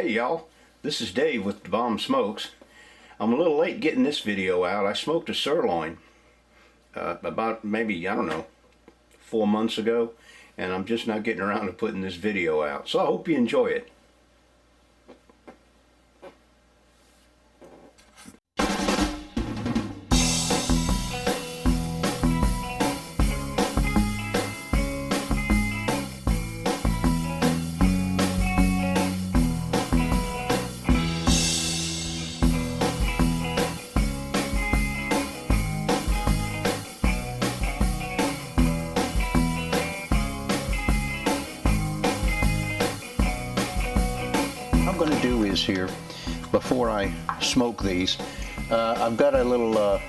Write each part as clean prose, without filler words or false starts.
Hey y'all, this is Dave with the Bomb Smokes. I'm a little late getting this video out. I smoked a sirloin about maybe, I don't know, 4 months ago, and I'm just now getting around to putting this video out. So I hope you enjoy it. What I'm going to do is here, before I smoke these, I've got a little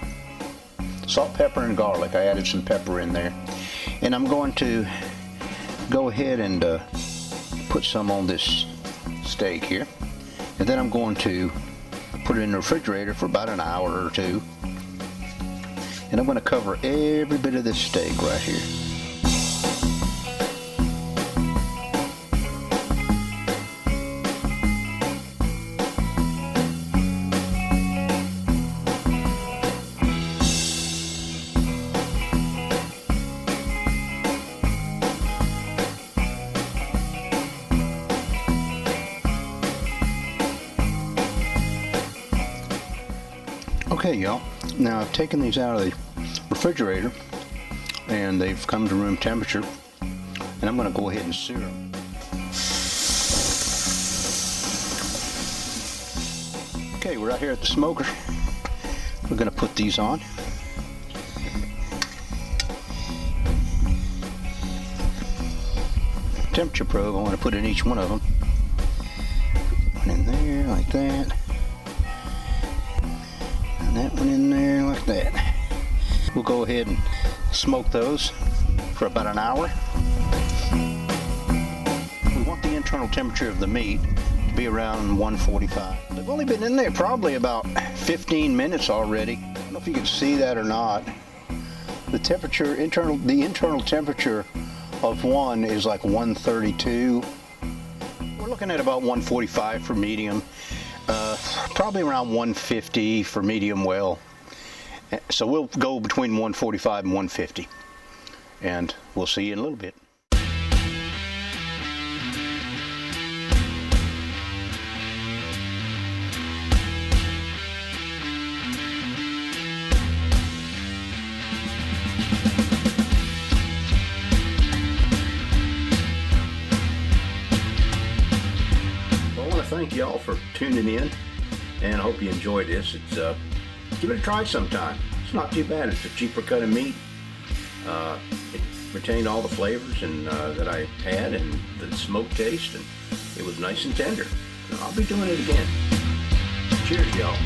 salt, pepper, and garlic. I added some pepper in there, and I'm going to go ahead and put some on this steak here, and then I'm going to put it in the refrigerator for about an hour or two, and I'm going to cover every bit of this steak right here. Okay, y'all, now I've taken these out of the refrigerator and they've come to room temperature, and I'm going to go ahead and sear them. Okay, we're out here at the smoker. We're going to put these on. Temperature probe, I want to put in each one of them. One in there like that. And that one in there like that. We'll go ahead and smoke those for about an hour. We want the internal temperature of the meat to be around 145. They've only been in there probably about 15 minutes already. I don't know if you can see that or not. The temperature, the internal temperature of one is like 132. We're looking at about 145 for medium. Probably around 150 for medium well. So we'll go between 145 and 150. And we'll see you in a little bit. Thank y'all for tuning in, and I hope you enjoyed this. It's give it a try sometime. It's not too bad. It's a cheaper cut of meat. It retained all the flavors and that I had, and the smoke taste, and it was nice and tender. So I'll be doing it again. Cheers, y'all.